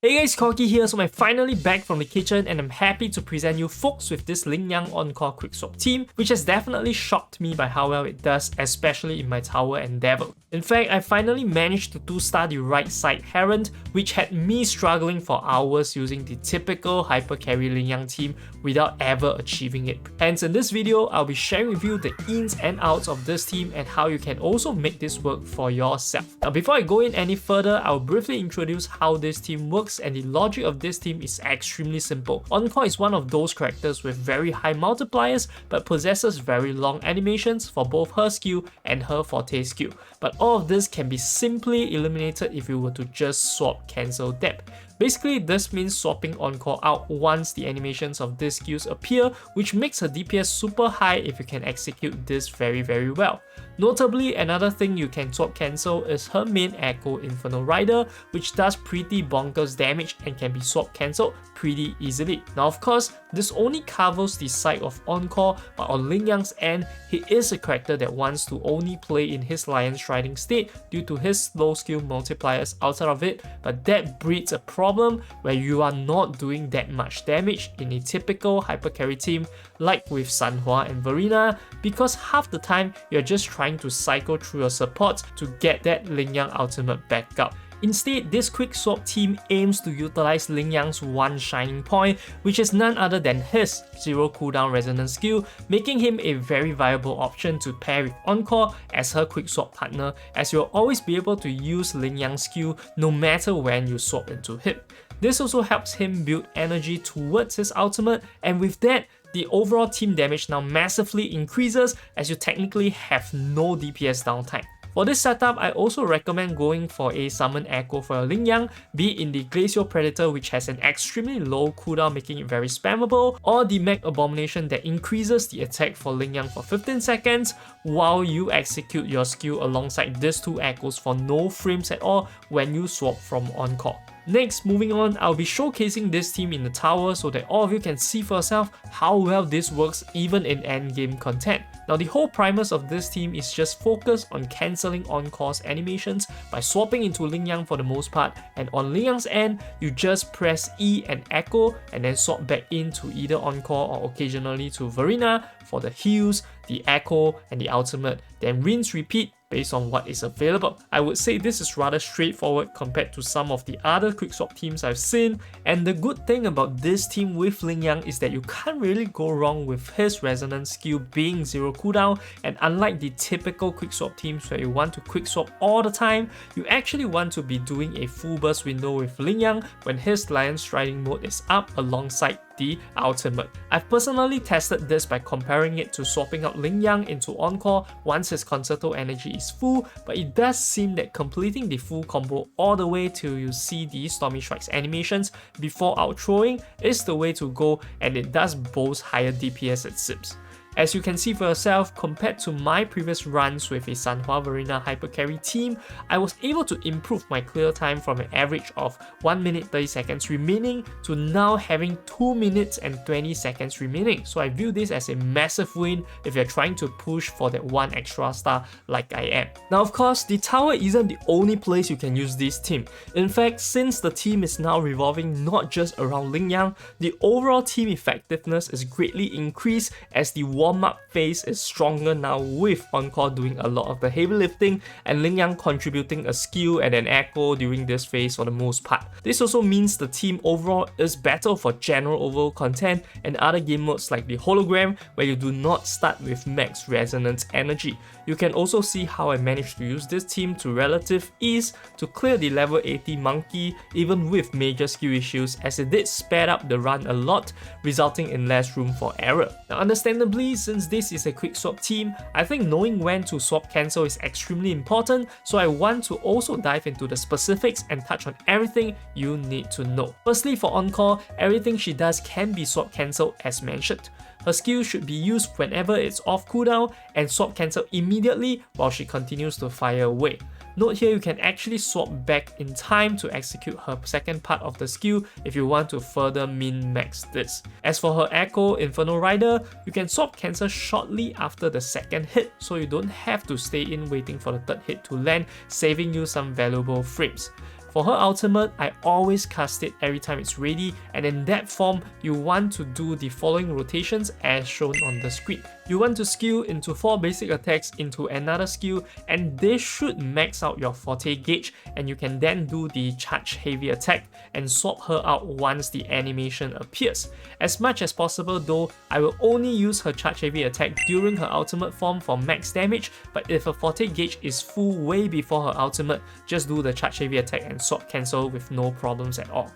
Hey guys, Corky here. So I'm finally back from the kitchen and I'm happy to present you folks with this Lingyang Encore Quickswap team, which has definitely shocked me by how well it does, especially in my tower endeavor. In fact, I finally managed to 2-star the right side Heron, which had me struggling for hours using the typical hyper carry Lingyang team without ever achieving it. Hence, in this video, I'll be sharing with you the ins and outs of this team and how you can also make this work for yourself. Now, before I go in any further, I'll briefly introduce how this team works, and the logic of this team is extremely simple. Encore is one of those characters with very high multipliers but possesses very long animations for both her skill and her forte skill. But all of this can be simply eliminated if you were to just swap cancel depth. Basically, this means swapping Encore out once the animations of these skills appear, which makes her DPS super high if you can execute this very well. Notably, another thing you can swap cancel is her main Echo Infernal Rider, which does pretty bonkers damage and can be swap cancelled pretty easily. Now of course, this only covers the side of Encore, but on Lingyang's end, he is a character that wants to only play in his Lion Striding state due to his low skill multipliers outside of it, but that breeds a problem where you are not doing that much damage in a typical hyper carry team like with Sanhua and Verena, because half the time you're just trying to cycle through your supports to get that Lingyang ultimate back up. Instead, this Quickswap team aims to utilize Lingyang's one shining point, which is none other than his 0 cooldown resonance skill, making him a very viable option to pair with Encore as her Quickswap partner, as you'll always be able to use Lingyang's skill no matter when you swap into him. This also helps him build energy towards his ultimate, and with that, the overall team damage now massively increases as you technically have no DPS downtime. For this setup, I also recommend going for a Summon Echo for your Lingyang, be it in the Glacial Predator, which has an extremely low cooldown making it very spammable, or the Mag Abomination that increases the attack for Lingyang for 15 seconds while you execute your skill alongside these two Echoes for no frames at all when you swap from Encore. Next, moving on, I'll be showcasing this team in the tower so that all of you can see for yourself how well this works even in endgame content. Now, the whole premise of this team is just focus on cancelling Encore's animations by swapping into Lingyang for the most part, and on Lingyang's end, you just press E and Echo and then swap back into either Encore or occasionally to Verena for the heals, the Echo and the ultimate, then rinse repeat based on what is available. I would say this is rather straightforward compared to some of the other Quickswap teams I've seen, and the good thing about this team with Lingyang is that you can't really go wrong with his resonance skill being 0 cooldown, and unlike the typical Quickswap teams where you want to Quickswap all the time, you actually want to be doing a full burst window with Lingyang when his Lion Striding mode is up alongside the ultimate. I've personally tested this by comparing it to swapping out Lingyang into Encore once his Concerto energy is full, but it does seem that completing the full combo all the way till you see the Stormy Strikes animations before outroing is the way to go, and it does boast higher DPS at Sips. As you can see for yourself, compared to my previous runs with a Sanhua Verena hypercarry team, I was able to improve my clear time from an average of 1 minute 30 seconds remaining to now having 2 minutes and 20 seconds remaining. So I view this as a massive win if you're trying to push for that one extra star like I am. Now of course, the tower isn't the only place you can use this team. In fact, since the team is now revolving not just around Lingyang, the overall team effectiveness is greatly increased as the warm-up phase is stronger now, with Encore doing a lot of the heavy lifting and Lingyang contributing a skill and an echo during this phase for the most part. This also means the team overall is better for general overall content and other game modes like the hologram, where you do not start with max resonance energy. You can also see how I managed to use this team to relative ease to clear the level 80 monkey even with major skill issues, as it did sped up the run a lot, resulting in less room for error. Now understandably, since this is a Quickswap team, I think knowing when to swap cancel is extremely important, so I want to also dive into the specifics and touch on everything you need to know. Firstly, for Encore, everything she does can be swap cancelled as mentioned. Her skill should be used whenever it's off cooldown and swap cancel immediately while she continues to fire away. Note here, you can actually swap back in time to execute her second part of the skill if you want to further min-max this. As for her Echo Infernal Rider, you can swap cancel shortly after the second hit, so you don't have to stay in waiting for the third hit to land, saving you some valuable frames. For her ultimate, I always cast it every time it's ready, and in that form, you want to do the following rotations as shown on the screen. You want to skill into 4 basic attacks into another skill, and this should max out your forte gauge, and you can then do the charge heavy attack and swap her out once the animation appears. As much as possible though, I will only use her charge heavy attack during her ultimate form for max damage, but if her forte gauge is full way before her ultimate, just do the charge heavy attack and swap cancel with no problems at all.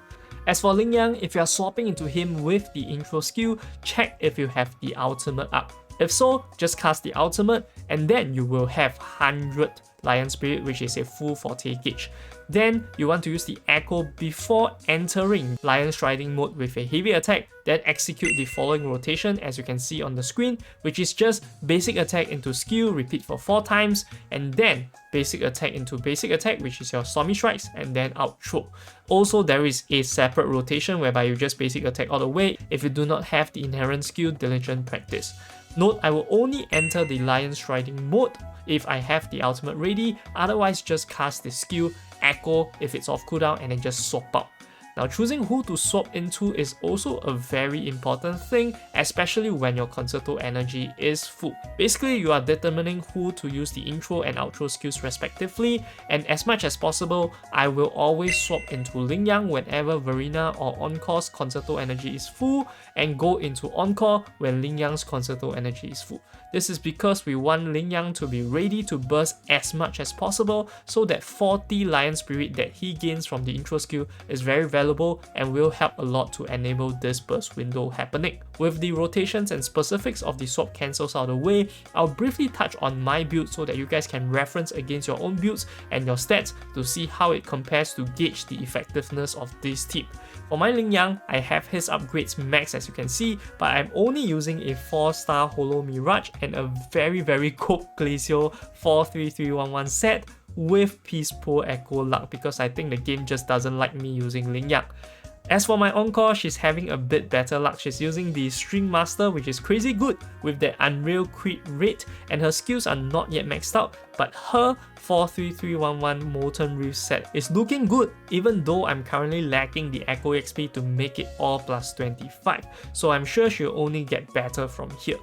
As for Lingyang, if you are swapping into him with the intro skill, check if you have the ultimate up. If so, just cast the ultimate and then you will have 100 Lion Spirit, which is a full forte gauge. Then you want to use the Echo before entering Lion Striding mode with a heavy attack, then execute the following rotation as you can see on the screen, which is just basic attack into skill, repeat for 4 times, and then basic attack into basic attack, which is your Stormy Strikes, and then outro. Also, there is a separate rotation whereby you just basic attack all the way if you do not have the inherent skill Diligent Practice. Note, I will only enter the Lion Striding mode if I have the ultimate ready, otherwise just cast the skill, Echo if it's off cooldown, and then just swap out. Now, choosing who to swap into is also a very important thing, especially when your Concerto energy is full. Basically, you are determining who to use the intro and outro skills respectively, and as much as possible, I will always swap into Lingyang whenever Verena or Encore's Concerto energy is full, and go into Encore when Lingyang's Concerto energy is full. This is because we want Lingyang to be ready to burst as much as possible, so that 40 Lion Spirit that he gains from the intro skill is very valuable and will help a lot to enable this burst window happening. With the rotations and specifics of the swap cancels out of the way, I'll briefly touch on my build so that you guys can reference against your own builds and your stats to see how it compares to gauge the effectiveness of this team. For my Lingyang, I have his upgrades max as you can see, but I'm only using a 4-star Holo Mirage and a very cooked Glacial 43311 set with Peacepool Echo Luck because I think the game just doesn't like me using Lingyang. As for my Encore, she's having a bit better luck. She's using the String Master, which is crazy good with that Unreal crit rate, and her skills are not yet maxed out, but her 43311 Molten Reef set is looking good, even though I'm currently lacking the Echo XP to make it all plus 25, so I'm sure she'll only get better from here.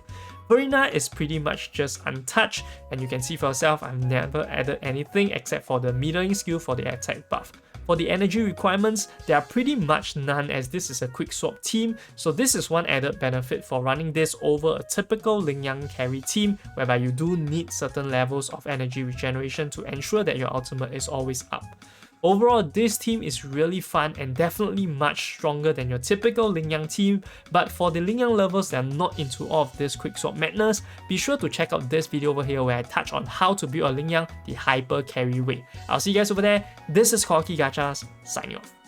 Verena is pretty much just untouched, and you can see for yourself I've never added anything except for the middling skill for the attack buff. For the energy requirements, there are pretty much none as this is a quick swap team, so this is one added benefit for running this over a typical Lingyang carry team whereby you do need certain levels of energy regeneration to ensure that your ultimate is always up. Overall, this team is really fun and definitely much stronger than your typical Lingyang team, but for the Lingyang lovers that are not into all of this quick swap madness, be sure to check out this video over here where I touch on how to build a Lingyang the hyper carry way. I'll see you guys over there. This is Corky Gachas, signing off.